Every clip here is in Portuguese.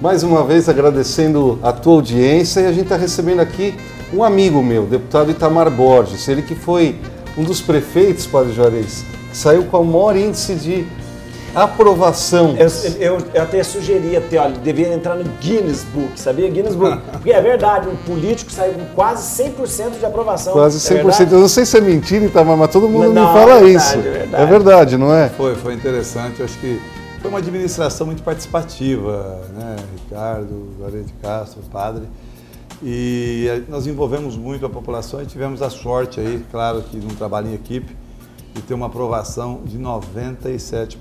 mais uma vez agradecendo a tua audiência, e a gente está recebendo aqui um amigo meu, deputado Itamar Borges, ele que foi um dos prefeitos, Padre Juarez, que saiu com o maior índice de aprovação. Eu até sugeria, olha, devia entrar no Guinness Book, sabia? Guinness Book. Porque é verdade, um político saiu com quase 100% de aprovação. Quase 100%. Eu não sei se é mentira, Itamar, mas todo mundo não, me fala é verdade, isso. É verdade. É verdade, não é? Foi interessante. Eu acho que foi uma administração muito participativa, né? Ricardo, Juarez de Castro, padre. E nós envolvemos muito a população e tivemos a sorte aí, claro que num trabalho em equipe, de ter uma aprovação de 97%.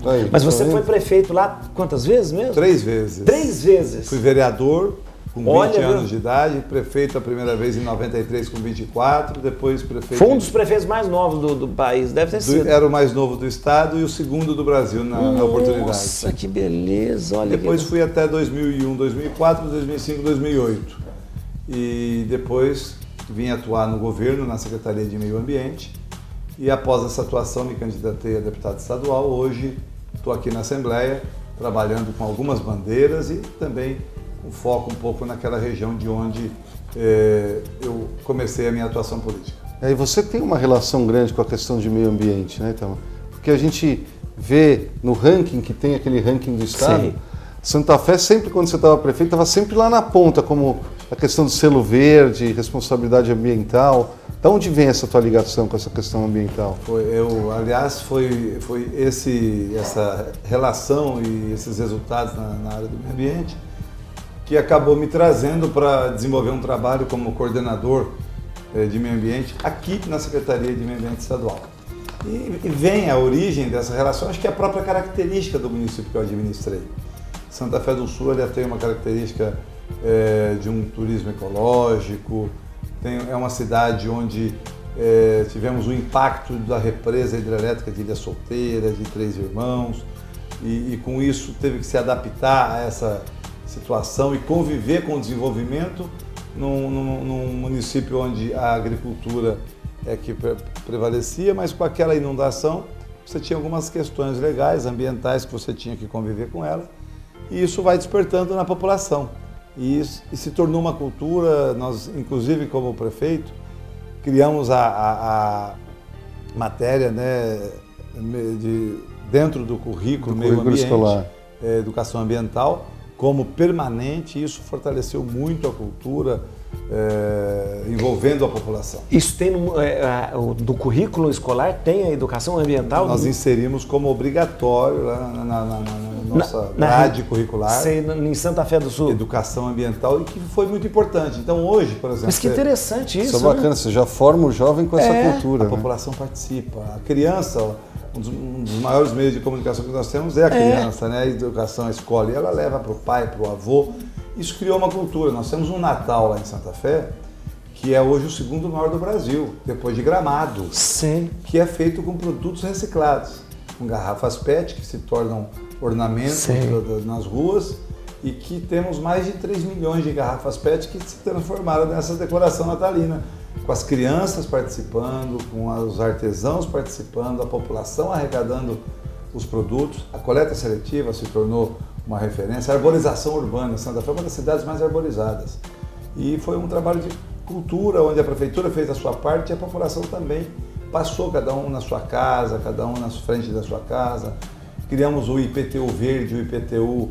Aí, mas você foi prefeito lá quantas vezes mesmo? 3 vezes. 3 vezes? Fui vereador com 20 Olha, anos de idade, prefeito a primeira vez em 93 com 24, depois prefeito... Foi um dos prefeitos mais novos do país, deve ter sido. Era o mais novo do estado e o segundo do Brasil na oportunidade. Nossa, que beleza, olha. Depois fui até 2001, 2004, 2005, 2008. E depois vim atuar no governo, na Secretaria de Meio Ambiente. E após essa atuação me candidatei a deputado estadual. Hoje estou aqui na Assembleia, trabalhando com algumas bandeiras e também com foco um pouco naquela região de onde eu comecei a minha atuação política. E você tem uma relação grande com a questão de meio ambiente, né, então? Porque a gente vê no ranking, que tem aquele ranking do Estado, sim. Santa Fé, sempre quando você estava prefeito, estava sempre lá na ponta, como a questão do selo verde, responsabilidade ambiental. De onde vem essa tua ligação com essa questão ambiental? Aliás, foi essa relação e esses resultados na área do meio ambiente que acabou me trazendo para desenvolver um trabalho como coordenador de meio ambiente aqui na Secretaria de Meio Ambiente Estadual. E vem a origem dessa relação, acho que é a própria característica do município que eu administrei. Santa Fé do Sul ela tem uma característica de um turismo ecológico, é uma cidade onde tivemos o impacto da represa hidrelétrica de Ilha Solteira, de Três Irmãos, e com isso teve que se adaptar a essa situação e conviver com o desenvolvimento num município onde a agricultura é que prevalecia, mas com aquela inundação você tinha algumas questões legais, ambientais, que você tinha que conviver com ela, e isso vai despertando na população. E se tornou uma cultura. Nós, inclusive como prefeito, criamos a matéria, né, dentro do currículo meio ambiente, escolar. Educação ambiental, como permanente, e isso fortaleceu muito a cultura, envolvendo a população. Isso tem do currículo escolar, tem a educação ambiental? Nós inserimos como obrigatório lá na nossa grade curricular. Em Santa Fé do Sul. Educação ambiental, e que foi muito importante. Então hoje, por exemplo... Mas que interessante isso, é bacana, né? Você já forma o jovem com essa cultura. A população participa. A criança, um dos maiores meios de comunicação que nós temos é a criança, né? A educação, a escola. E ela leva para o pai, para o avô. Isso criou uma cultura. Nós temos um Natal lá em Santa Fé, que é hoje o segundo maior do Brasil, depois de Gramado. Sim. Que é feito com produtos reciclados, com garrafas PET, que se tornam ornamentos nas ruas, e que temos mais de 3 milhões de garrafas PET que se transformaram nessa decoração natalina, com as crianças participando, com os artesãos participando, a população arrecadando os produtos. A coleta seletiva se tornou uma referência, a arborização urbana. Santa Fé é uma das cidades mais arborizadas. E foi um trabalho de cultura, onde a prefeitura fez a sua parte e a população também passou, cada um na sua casa, cada um na frente da sua casa. Criamos o IPTU verde, o IPTU,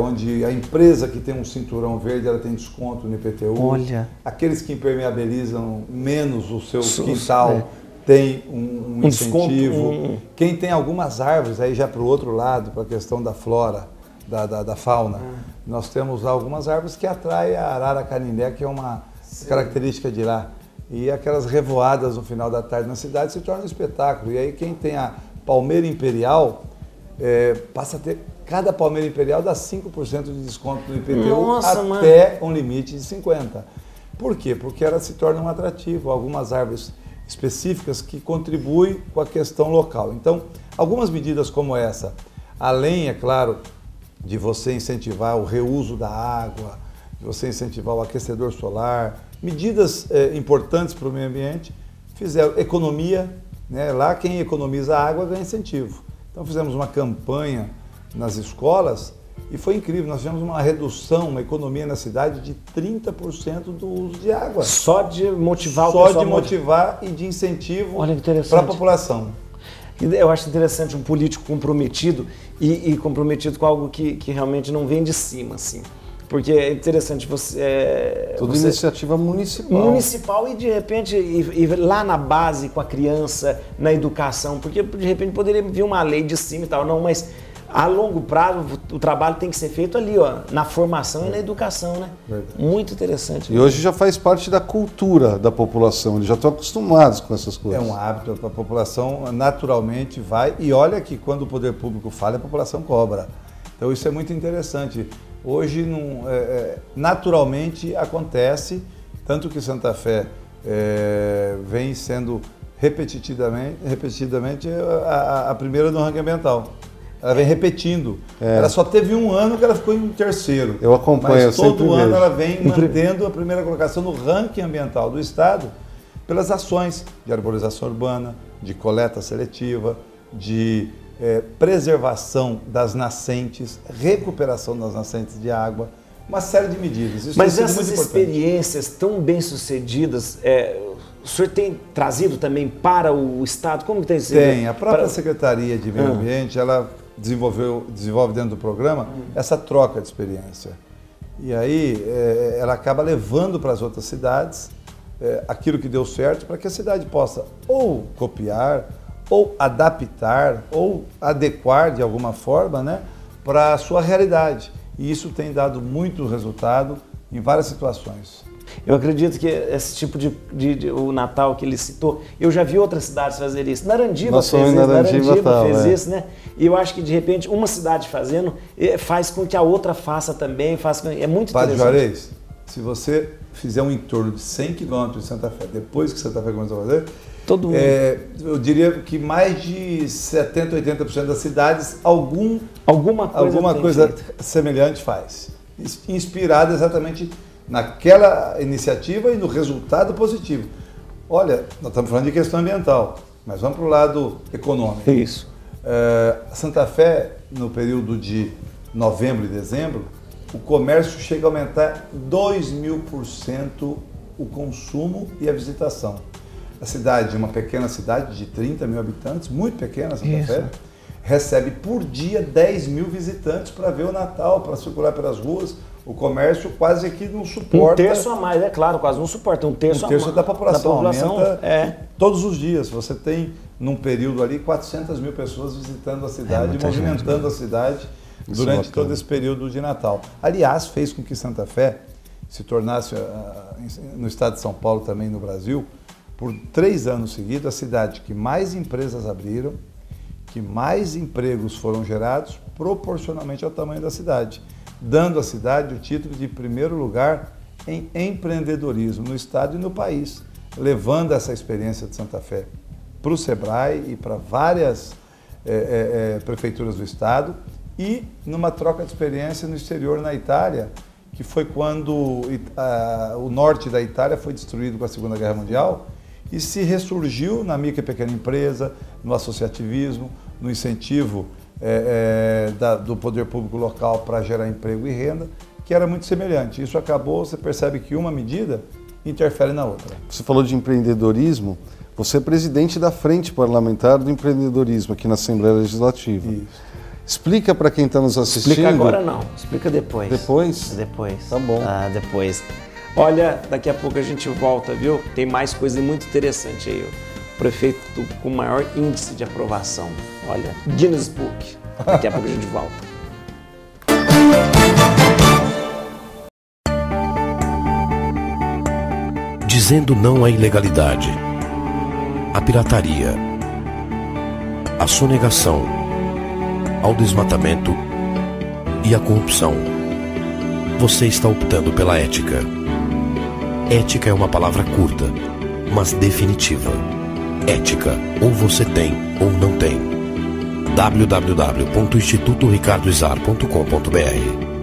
onde a empresa que tem um cinturão verde, ela tem desconto no IPTU. Olha. Aqueles que impermeabilizam menos o seu quintal tem um incentivo. Quem tem algumas árvores, aí já para o outro lado, para a questão da flora, da fauna, nós temos algumas árvores que atraem a arara canindé, que é uma característica de lá. E aquelas revoadas no final da tarde na cidade se torna um espetáculo. E aí quem tem a palmeira imperial passa a ter... Cada palmeira imperial dá 5% de desconto no IPTU até um limite de 50%. Por quê? Porque ela se torna um atrativo. Algumas árvores específicas que contribuem com a questão local. Então, algumas medidas como essa, além, é claro, de você incentivar o reuso da água, de você incentivar o aquecedor solar, medidas importantes para o meio ambiente, fizeram economia, né? Lá quem economiza água ganha incentivo. Então fizemos uma campanha nas escolas E foi incrível, nós tivemos uma redução, uma economia na cidade de 30% do uso de água. Só de motivar o pessoal. Só de motivar e de incentivo para a população. Eu acho interessante um político comprometido e comprometido com algo que realmente não vem de cima, assim. Porque é interessante você... Toda iniciativa municipal. Municipal e de repente ir lá na base com a criança, na educação, porque de repente poderia vir uma lei de cima e tal, não, mas a longo prazo o trabalho tem que ser feito ali, ó, na formação e na educação, né? Verdade. Muito interessante. E hoje já faz parte da cultura da população, eles já estão acostumados com essas coisas. É um hábito, a população naturalmente vai, e olha que quando o poder público fala, a população cobra. Então isso é muito interessante. Hoje, naturalmente, acontece, tanto que Santa Fé vem sendo repetidamente a primeira no ranking ambiental. Ela vem repetindo. Ela só teve um ano que ela ficou em terceiro. Eu acompanho, mas todo ano ela vem mantendo a primeira colocação no ranking ambiental do Estado pelas ações de arborização urbana, de coleta seletiva, de preservação das nascentes, recuperação das nascentes de água, uma série de medidas. Isso Mas essas experiências tão bem-sucedidas, o senhor tem trazido também para o Estado? Como que tem sido? Tem. A própria Secretaria de Meio Ambiente, ela desenvolve dentro do programa essa troca de experiência. E aí ela acaba levando para as outras cidades aquilo que deu certo para que a cidade possa ou copiar, ou adaptar, ou adequar de alguma forma, né, para a sua realidade. E isso tem dado muito resultado em várias situações. Eu acredito que esse tipo o Natal que ele citou, eu já vi outras cidades fazer isso. Narandiba fez isso, Narandiba fez isso, né? E eu acho que de repente uma cidade fazendo faz com que a outra faça também, é muito Padre interessante. Juarez, se você fizer um entorno de 100 quilômetros de Santa Fé, depois que Santa Fé começou a fazer, todo mundo. Eu diria que mais de 70%, 80% das cidades alguma coisa semelhante faz. Inspirada exatamente naquela iniciativa e no resultado positivo. Olha, nós estamos falando de questão ambiental, mas vamos para o lado econômico. Isso. Santa Fé, no período de novembro e dezembro, o comércio chega a aumentar 2.000% o consumo e a visitação. A cidade, uma pequena cidade de 30 mil habitantes, muito pequena, Santa Fé, recebe por dia 10 mil visitantes para ver o Natal, para circular pelas ruas. O comércio quase que não suporta. Um terço a mais, é claro, quase não suporta. Um terço da população aumenta é. Todos os dias. Você tem, num período ali, 400 mil pessoas visitando a cidade, movimentando a cidade durante todo esse período de Natal. Aliás, fez com que Santa Fé se tornasse, no estado de São Paulo também no Brasil, por 3 anos seguidos, a cidade que mais empresas abriram, que mais empregos foram gerados, proporcionalmente ao tamanho da cidade, dando à cidade o título de primeiro lugar em empreendedorismo no estado e no país, levando essa experiência de Santa Fé para o Sebrae e para várias prefeituras do estado e numa troca de experiência no exterior, na Itália, que foi quando o norte da Itália foi destruído com a Segunda Guerra Mundial e se ressurgiu na micro e pequena empresa, no associativismo, no incentivo do poder público local para gerar emprego e renda, que era muito semelhante. Isso acabou, você percebe que uma medida interfere na outra. Você falou de empreendedorismo, você é presidente da Frente Parlamentar do Empreendedorismo aqui na Assembleia Legislativa. Isso. Explica para quem está nos assistindo. Explica agora não, explica depois. Depois? Depois. Tá bom. Depois. Olha, daqui a pouco a gente volta, viu? Tem mais coisa muito interessante aí. O prefeito com o maior índice de aprovação. Olha, Guinness Book. Daqui a pouco a gente volta. Dizendo não à ilegalidade, à pirataria, à sonegação, ao desmatamento e à corrupção. Você está optando pela ética. Ética é uma palavra curta, mas definitiva. Ética, ou você tem ou não tem. www.institutoricardoizar.com.br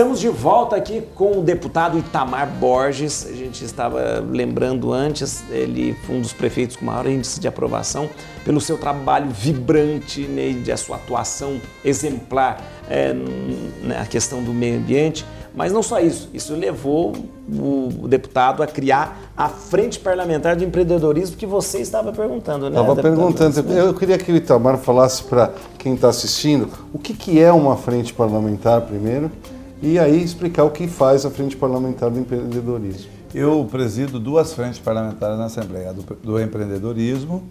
Estamos de volta aqui com o deputado Itamar Borges. A gente estava lembrando antes, ele foi um dos prefeitos com maior índice de aprovação pelo seu trabalho vibrante, né, de a sua atuação exemplar na questão do meio ambiente. Mas não só isso levou o deputado a criar a Frente Parlamentar de Empreendedorismo que você estava perguntando, né? Estava perguntando. Eu queria que o Itamar falasse para quem está assistindo o que é uma Frente Parlamentar primeiro e aí explicar o que faz a Frente Parlamentar do Empreendedorismo. Eu presido 2 frentes parlamentares na Assembleia, do empreendedorismo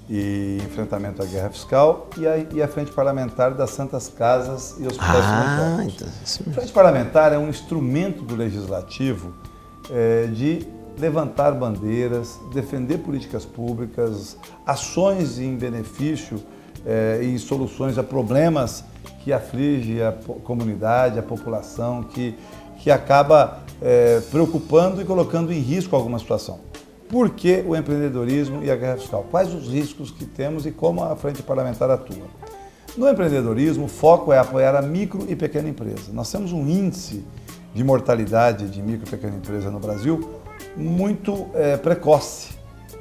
e enfrentamento à guerra fiscal e a Frente Parlamentar das Santas Casas e Hospitais Filantrópicos. A Frente Parlamentar é um instrumento do Legislativo de levantar bandeiras, defender políticas públicas, ações em benefício e soluções a problemas que aflige a comunidade, a população, que acaba preocupando e colocando em risco alguma situação. Por que o empreendedorismo e a guerra fiscal? Quais os riscos que temos e como a Frente Parlamentar atua? No empreendedorismo, o foco é apoiar a micro e pequena empresa. Nós temos um índice de mortalidade de micro e pequena empresa no Brasil muito precoce.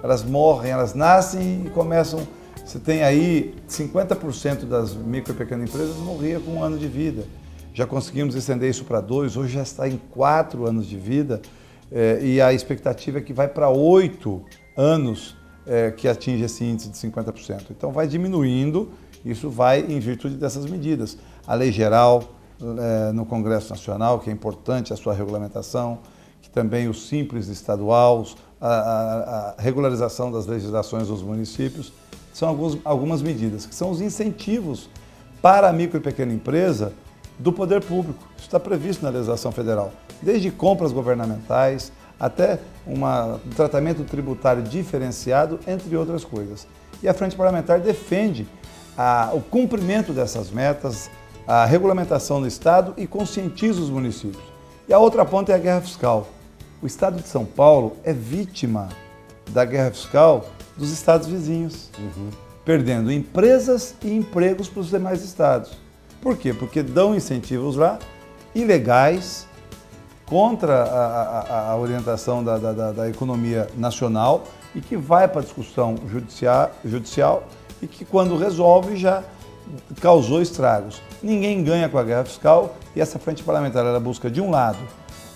Elas morrem, elas nascem e começam... Você tem aí 50% das micro e pequenas empresas morria com 1 ano de vida. Já conseguimos estender isso para 2, hoje já está em 4 anos de vida. E a expectativa é que vai para 8 anos que atinge esse índice de 50%. Então vai diminuindo, isso vai em virtude dessas medidas. A lei geral no Congresso Nacional, que é importante a sua regulamentação, que também o simples estadual, a regularização das legislações dos municípios, são algumas medidas, que são os incentivos para a micro e pequena empresa do poder público. Isso está previsto na legislação federal, desde compras governamentais até um tratamento tributário diferenciado, entre outras coisas. E a Frente Parlamentar defende o cumprimento dessas metas, a regulamentação do Estado e conscientiza os municípios. E a outra ponta é a guerra fiscal. O Estado de São Paulo é vítima da guerra fiscal dos estados vizinhos, perdendo empresas e empregos para os demais estados. Por quê? Porque dão incentivos lá, ilegais, contra a orientação da economia nacional e que vai para a discussão judicial e que, quando resolve, já causou estragos. Ninguém ganha com a guerra fiscal e essa Frente Parlamentar ela busca, de um lado,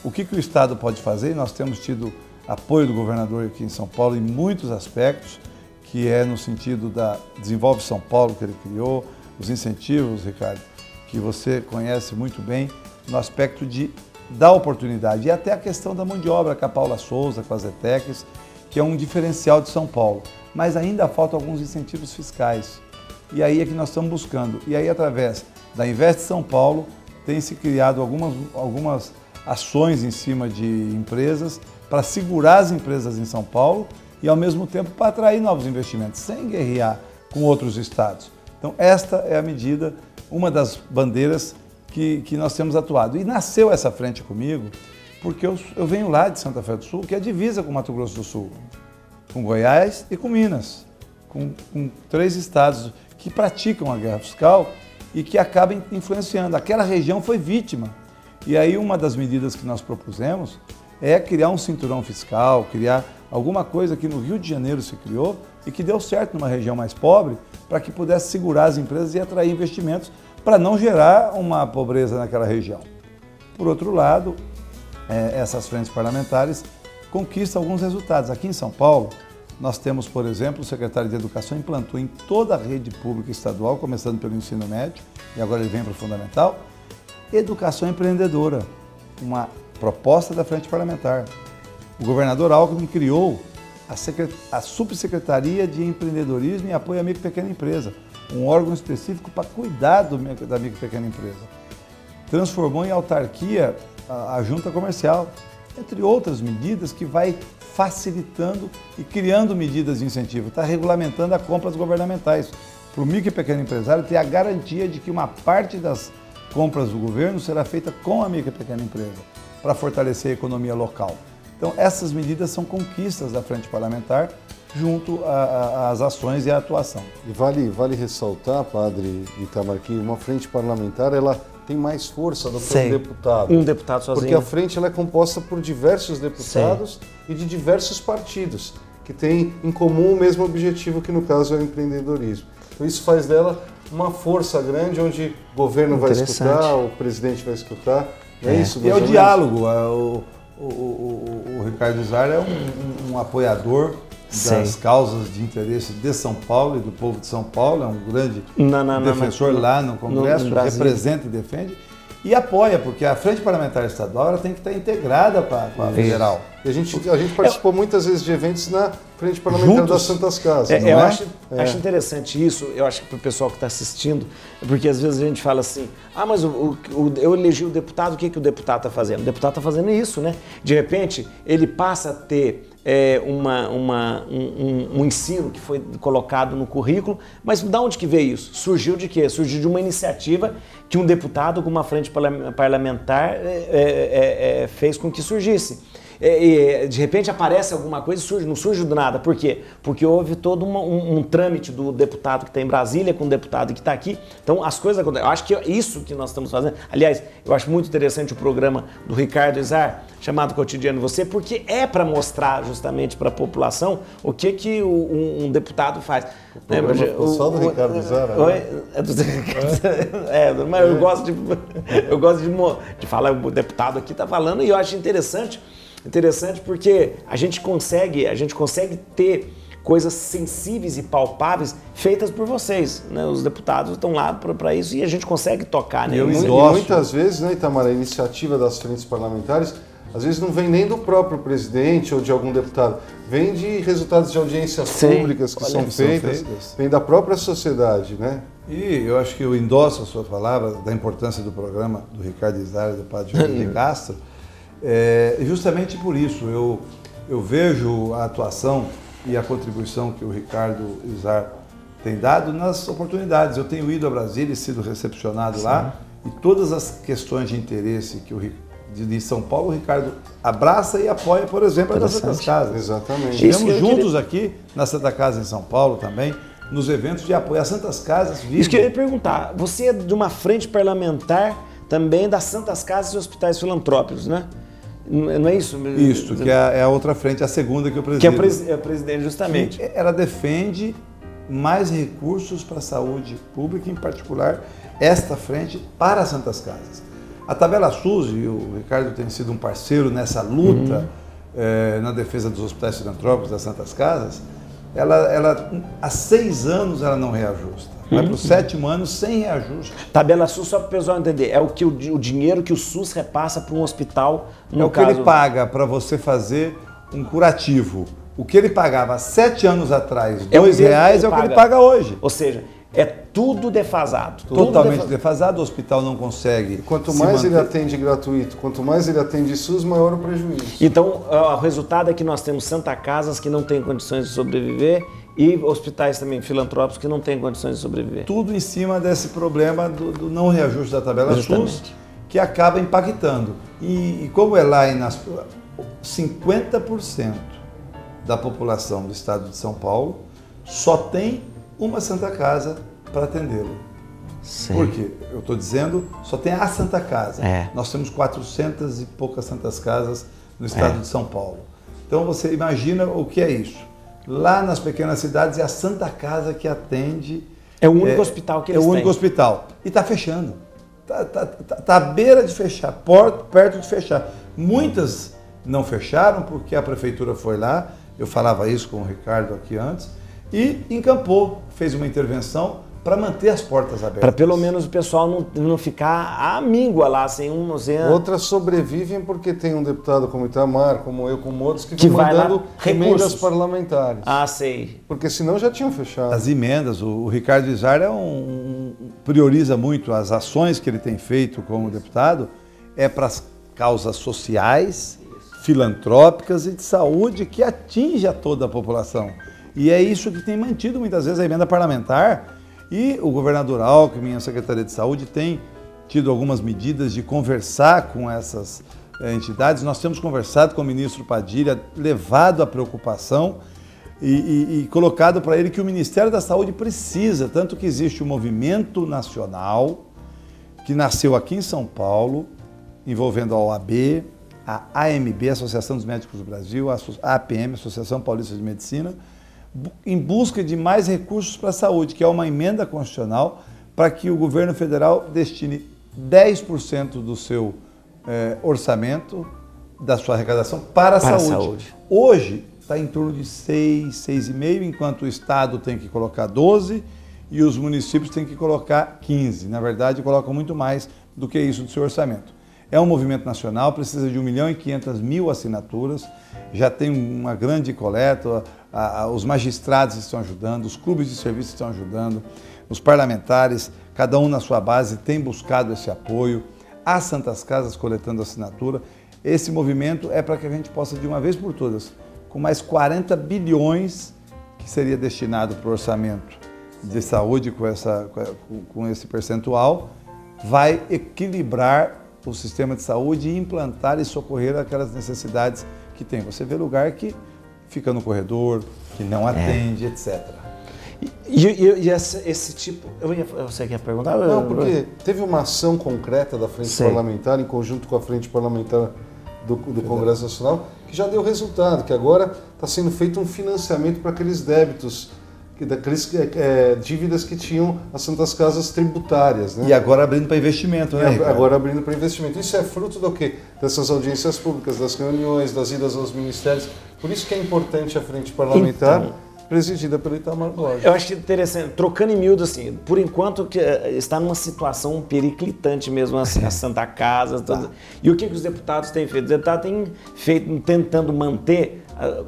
o que o Estado pode fazer. Nós temos tido apoio do governador aqui em São Paulo em muitos aspectos, que é no sentido da Desenvolve São Paulo que ele criou, os incentivos, Ricardo, que você conhece muito bem, no aspecto de dar oportunidade. E até a questão da mão de obra com a Paula Souza, com as ETECs, que é um diferencial de São Paulo. Mas ainda faltam alguns incentivos fiscais. E aí é que nós estamos buscando. E aí, através da Invest São Paulo, tem se criado algumas ações em cima de empresas para segurar as empresas em São Paulo e, ao mesmo tempo, para atrair novos investimentos, sem guerrear com outros estados. Então, esta é a medida, uma das bandeiras que nós temos atuado. E nasceu essa frente comigo porque eu venho lá de Santa Fé do Sul, que é divisa com Mato Grosso do Sul, com Goiás e com Minas, com 3 estados que praticam a guerra fiscal e que acabam influenciando. Aquela região foi vítima. E aí uma das medidas que nós propusemos é criar um cinturão fiscal, criar alguma coisa que no Rio de Janeiro se criou e que deu certo numa região mais pobre para que pudesse segurar as empresas e atrair investimentos para não gerar uma pobreza naquela região. Por outro lado, essas frentes parlamentares conquistam alguns resultados. Aqui em São Paulo, nós temos, por exemplo, o secretário de Educação implantou em toda a rede pública estadual, começando pelo ensino médio, e agora ele vem para o fundamental, Educação Empreendedora, uma proposta da Frente Parlamentar. O governador Alckmin criou a Subsecretaria de Empreendedorismo e Apoio à Micro e Pequena Empresa, um órgão específico para cuidar da micro e pequena empresa. Transformou em autarquia a junta comercial, entre outras medidas que vai facilitando e criando medidas de incentivo, está regulamentando as compras governamentais. Para o micro e pequeno empresário ter a garantia de que uma parte das compras do governo será feita com a micro e pequena empresa, para fortalecer a economia local. Então, essas medidas são conquistas da Frente Parlamentar junto às ações e à atuação. E vale ressaltar, padre Itamar, que uma Frente Parlamentar ela tem mais força do que um deputado. Um deputado sozinho. Porque a frente ela é composta por diversos deputados e de diversos partidos, que têm em comum o mesmo objetivo, que no caso é o empreendedorismo. Então isso faz dela uma força grande, onde o governo vai escutar, o presidente vai escutar. É isso. E é o diálogo. O Ricardo Izar é um apoiador das causas de interesse de São Paulo e do povo de São Paulo, é um grande defensor lá no Congresso, representa e defende, e apoia, porque a Frente Parlamentar Estadual ela tem que estar integrada com a federal. E a gente participou muitas vezes de eventos na Frente Parlamentar das Santas Casas. Eu acho interessante isso, eu acho que para o pessoal que está assistindo, porque às vezes a gente fala assim, mas eu elegi o deputado, o que o deputado está fazendo? O deputado está fazendo isso, né? De repente, ele passa a ter um ensino que foi colocado no currículo, mas de onde que veio isso? Surgiu de quê? Surgiu de uma iniciativa que um deputado com uma frente parlamentar fez com que surgisse. De repente aparece alguma coisa e não surge do nada. Por quê? Porque houve todo um trâmite do deputado que está em Brasília com o deputado que está aqui. Então as coisas acontecem. Eu acho que é isso que nós estamos fazendo. Aliás, eu acho muito interessante o programa do Ricardo Izar, chamado Cotidiano Você, porque é para mostrar justamente para a população o que um deputado faz. Só do Ricardo Izar, né? Mas eu gosto de falar, o deputado aqui está falando, e eu acho interessante porque a gente consegue ter coisas sensíveis e palpáveis feitas por vocês, né? Os deputados estão lá para isso e a gente consegue tocar, né? E muitas vezes, né, Itamar, a iniciativa das frentes parlamentares, às vezes não vem nem do próprio presidente ou de algum deputado, vem de resultados de audiências públicas que são feitas, vem da própria sociedade, né? E eu acho que eu endosso a sua palavra da importância do programa do Ricardo Izar e do padre José de Castro. Justamente por isso, eu vejo a atuação e a contribuição que o Ricardo Izar tem dado nas oportunidades. Eu tenho ido a Brasília e sido recepcionado lá, e todas as questões de interesse de São Paulo, o Ricardo abraça e apoia, por exemplo, as Santas Casas. Exatamente. Estivemos juntos aqui na Santa Casa em São Paulo também, nos eventos de apoio às Santas Casas. Isso que eu ia perguntar, você é de uma frente parlamentar também das Santas Casas e Hospitais Filantrópicos, né? Não é isso? Isso, que é a outra frente, a segunda que eu presido. Que é a presidente, justamente. Ela defende mais recursos para a saúde pública, em particular esta frente para as Santas Casas. A Tabela SUS, e o Ricardo tem sido um parceiro nessa luta na defesa dos hospitais filantrópicos das Santas Casas, ela há 6 anos ela não reajusta. Vai para o 7º ano sem reajuste. Tabela SUS, só para o pessoal entender, é o dinheiro que o SUS repassa para um hospital. É o que ele paga para você fazer um curativo. O que ele pagava há 7 anos atrás, R$2, é o que ele paga hoje. Ou seja, é tudo defasado. Totalmente defasado, o hospital não consegue. Quanto mais ele atende gratuito, quanto mais ele atende SUS, maior o prejuízo. Então, o resultado é que nós temos Santa Casas que não têm condições de sobreviver e hospitais também filantrópicos que não têm condições de sobreviver. Tudo em cima desse problema do não reajuste da tabela SUS, que acaba impactando. E como é lá em 50% da população do estado de São Paulo só tem uma Santa Casa para atendê-lo. Por quê? Eu estou dizendo, só tem a Santa Casa. Nós temos 400 e poucas Santas Casas no estado de São Paulo. Então você imagina o que é isso. Lá nas pequenas cidades é a Santa Casa que atende. É o único hospital que eles têm. É o único hospital. E está fechando. Está à beira de fechar, perto de fechar. Muitas não fecharam porque a prefeitura foi lá, eu falava isso com o Ricardo aqui antes, e encampou, fez uma intervenção para manter as portas abertas. Para pelo menos o pessoal não ficar à míngua lá, sem um... Outras sobrevivem porque tem um deputado como Itamar, como eu, como outros, que vão mandando emendas parlamentares. Sei. Porque senão já tinham fechado. As emendas, o Ricardo Izar prioriza muito as ações que ele tem feito como deputado, para as causas sociais, filantrópicas e de saúde que atinge a toda a população. E é isso que tem mantido muitas vezes a emenda parlamentar. E o governador Alckmin e a Secretaria de Saúde tem tido algumas medidas de conversar com essas entidades. Nós temos conversado com o ministro Padilha, levado a preocupação e colocado para ele que o Ministério da Saúde precisa, tanto que existe um movimento nacional que nasceu aqui em São Paulo, envolvendo a OAB, a AMB, Associação dos Médicos do Brasil, a APM, Associação Paulista de Medicina, em busca de mais recursos para a saúde, que é uma emenda constitucional para que o governo federal destine 10% do seu orçamento, da sua arrecadação, para a saúde. Hoje está em torno de 6,5%, enquanto o Estado tem que colocar 12% e os municípios têm que colocar 15%. Na verdade, colocam muito mais do que isso do seu orçamento. É um movimento nacional, precisa de 1.500.000 assinaturas, já tem uma grande coleta, os magistrados estão ajudando, os clubes de serviço estão ajudando, os parlamentares, cada um na sua base, tem buscado esse apoio, as Santas Casas coletando assinatura. Esse movimento é para que a gente possa, de uma vez por todas, com mais 40 bilhões que seria destinado para o orçamento de saúde com esse percentual, vai equilibrar o sistema de saúde e implantar e socorrer aquelas necessidades que tem. Você vê lugar que fica no corredor, que não atende, etc. E esse tipo... Você quer perguntar? Não, porque teve uma ação concreta da Frente Parlamentar, em conjunto com a Frente Parlamentar do Congresso Nacional, que já deu resultado, que agora está sendo feito um financiamento para aqueles débitos, daqueles dívidas que tinham as Santas Casas tributárias. Né? E agora abrindo para investimento, né? Agora abrindo para investimento. Isso é fruto do quê? Dessas audiências públicas, das reuniões, das idas aos ministérios. Por isso que é importante a Frente Parlamentar, presidida pelo Itamar Borges. Eu acho interessante, trocando em miúdo, assim, por enquanto que está numa situação periclitante mesmo, a Santa Casa. E o que os deputados têm feito? Os deputados têm feito, tentando manter,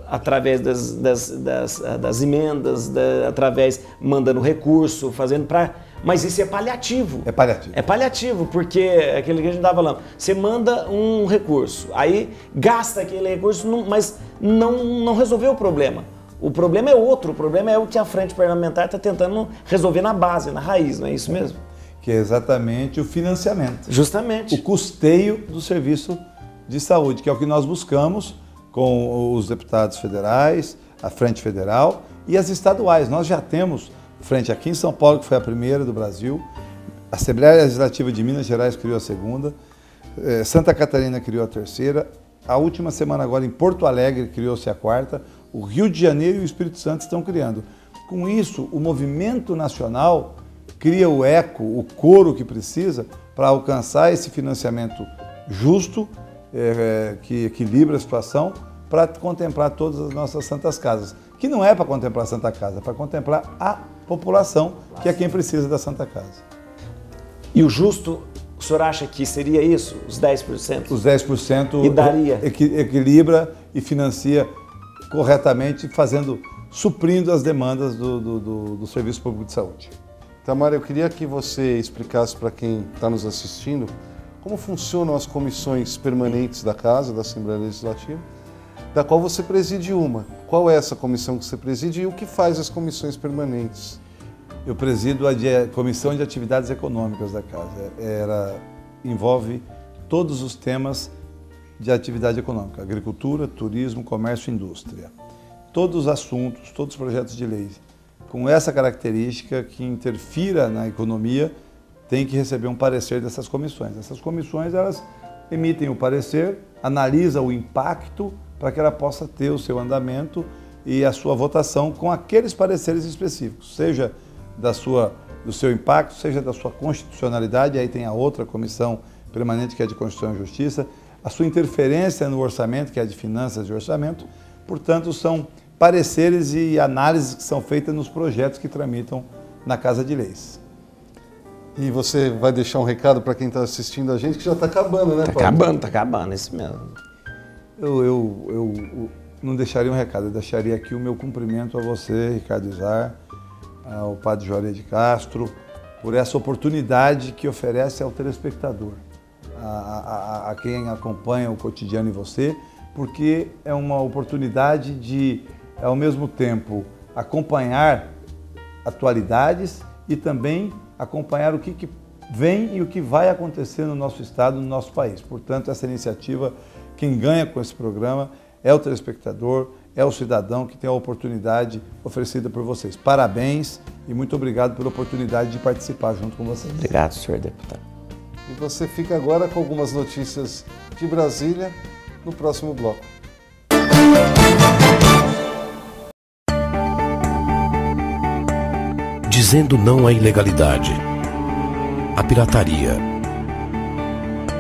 através das emendas, através, mandando recurso, fazendo para... Mas isso é paliativo. É paliativo. É paliativo, porque aquele que a gente estava falando, você manda um recurso, aí gasta aquele recurso, mas não resolveu o problema. O problema é outro, o problema é o que a Frente Parlamentar está tentando resolver na base, na raiz, não é isso mesmo? Que é exatamente o financiamento. Justamente. O custeio do serviço de saúde, que é o que nós buscamos com os deputados federais, a Frente Federal e as estaduais. Nós já temos frente aqui em São Paulo, que foi a primeira do Brasil, a Assembleia Legislativa de Minas Gerais criou a segunda, Santa Catarina criou a terceira, a última semana agora em Porto Alegre criou-se a quarta, o Rio de Janeiro e o Espírito Santo estão criando. Com isso, o movimento nacional cria o eco, o coro que precisa para alcançar esse financiamento justo, que equilibra a situação, para contemplar todas as nossas Santas Casas. Que não é para contemplar a Santa Casa, é para contemplar a população, que é quem precisa da Santa Casa. E o justo, o senhor acha que seria isso, os 10%? Os 10% e daria. Equilibra e financia corretamente, suprindo as demandas do Serviço Público de Saúde. Tamara, eu queria que você explicasse para quem está nos assistindo como funcionam as comissões permanentes da Casa, da Assembleia Legislativa, da qual você preside uma. Qual é essa comissão que você preside e o que faz as comissões permanentes? Eu presido a Comissão de Atividades Econômicas da Casa. Envolve todos os temas de atividade econômica, agricultura, turismo, comércio e indústria. Todos os assuntos, todos os projetos de lei com essa característica que interfira na economia tem que receber um parecer dessas comissões. Essas comissões, elas emitem o parecer, analisam o impacto para que ela possa ter o seu andamento e a sua votação com aqueles pareceres específicos, seja do seu impacto, seja da sua constitucionalidade, aí tem a outra comissão permanente que é de Constituição e Justiça, a sua interferência no orçamento, que é de Finanças e Orçamento. Portanto, são pareceres e análises que são feitas nos projetos que tramitam na Casa de Leis. E você vai deixar um recado para quem está assistindo a gente, que já está acabando, né, Paulo? Está acabando, isso mesmo. Eu não deixaria um recado, eu deixaria aqui o meu cumprimento a você, Ricardo Izar, ao Padre Juarez de Castro, por essa oportunidade que oferece ao telespectador, a quem acompanha o cotidiano em você, porque é uma oportunidade de, ao mesmo tempo, acompanhar atualidades e também acompanhar o que vem e o que vai acontecer no nosso estado, no nosso país. Portanto, essa iniciativa, quem ganha com esse programa é o telespectador, é o cidadão que tem a oportunidade oferecida por vocês. Parabéns e muito obrigado pela oportunidade de participar junto com vocês. Obrigado, senhor deputado. E você fica agora com algumas notícias de Brasília no próximo bloco. Dizendo não à ilegalidade, à pirataria,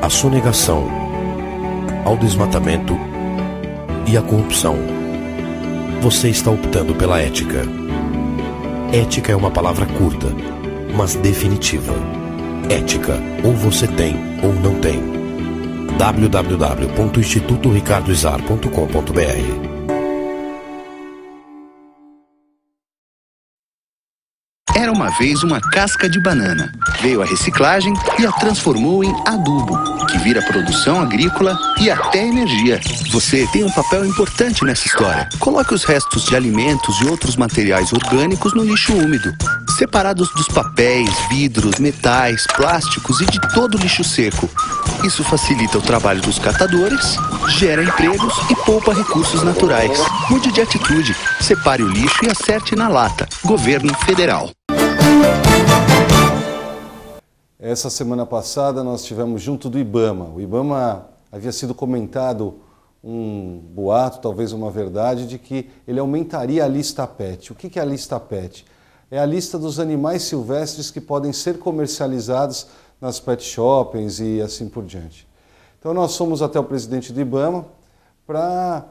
à sonegação, ao desmatamento e à corrupção. Você está optando pela ética. Ética é uma palavra curta, mas definitiva. Ética, ou você tem ou não tem. www.institutoricardoizar.com.br. Era uma vez uma casca de banana. Veio a reciclagem e a transformou em adubo, que vira produção agrícola e até energia. Você tem um papel importante nessa história. Coloque os restos de alimentos e outros materiais orgânicos no lixo úmido, separados dos papéis, vidros, metais, plásticos e de todo o lixo seco. Isso facilita o trabalho dos catadores, gera empregos e poupa recursos naturais. Mude de atitude, separe o lixo e acerte na lata. Governo Federal. Essa semana passada nós tivemos junto do IBAMA. O IBAMA havia sido comentado um boato, talvez uma verdade, de que ele aumentaria a lista PET. O que é a lista PET? É a lista dos animais silvestres que podem ser comercializados nas pet shoppings e assim por diante. Então nós fomos até o presidente do IBAMA para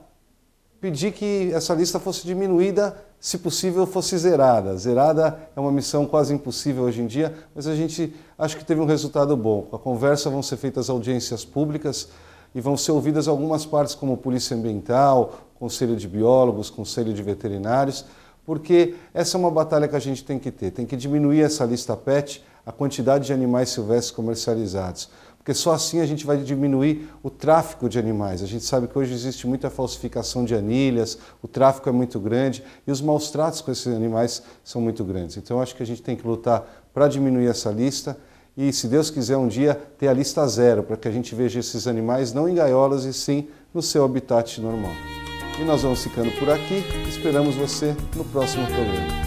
pedir que essa lista fosse diminuída, se possível fosse zerada. Zerada é uma missão quase impossível hoje em dia, mas a gente acho que teve um resultado bom. Com a conversa vão ser feitas audiências públicas e vão ser ouvidas algumas partes como Polícia Ambiental, Conselho de Biólogos, Conselho de Veterinários, porque essa é uma batalha que a gente tem que ter. Tem que diminuir essa lista PET, a quantidade de animais silvestres comercializados. Porque só assim a gente vai diminuir o tráfico de animais. A gente sabe que hoje existe muita falsificação de anilhas, o tráfico é muito grande e os maus tratos com esses animais são muito grandes. Então eu acho que a gente tem que lutar para diminuir essa lista e, se Deus quiser, um dia ter a lista zero, para que a gente veja esses animais não em gaiolas e sim no seu habitat normal. E nós vamos ficando por aqui, esperamos você no próximo programa.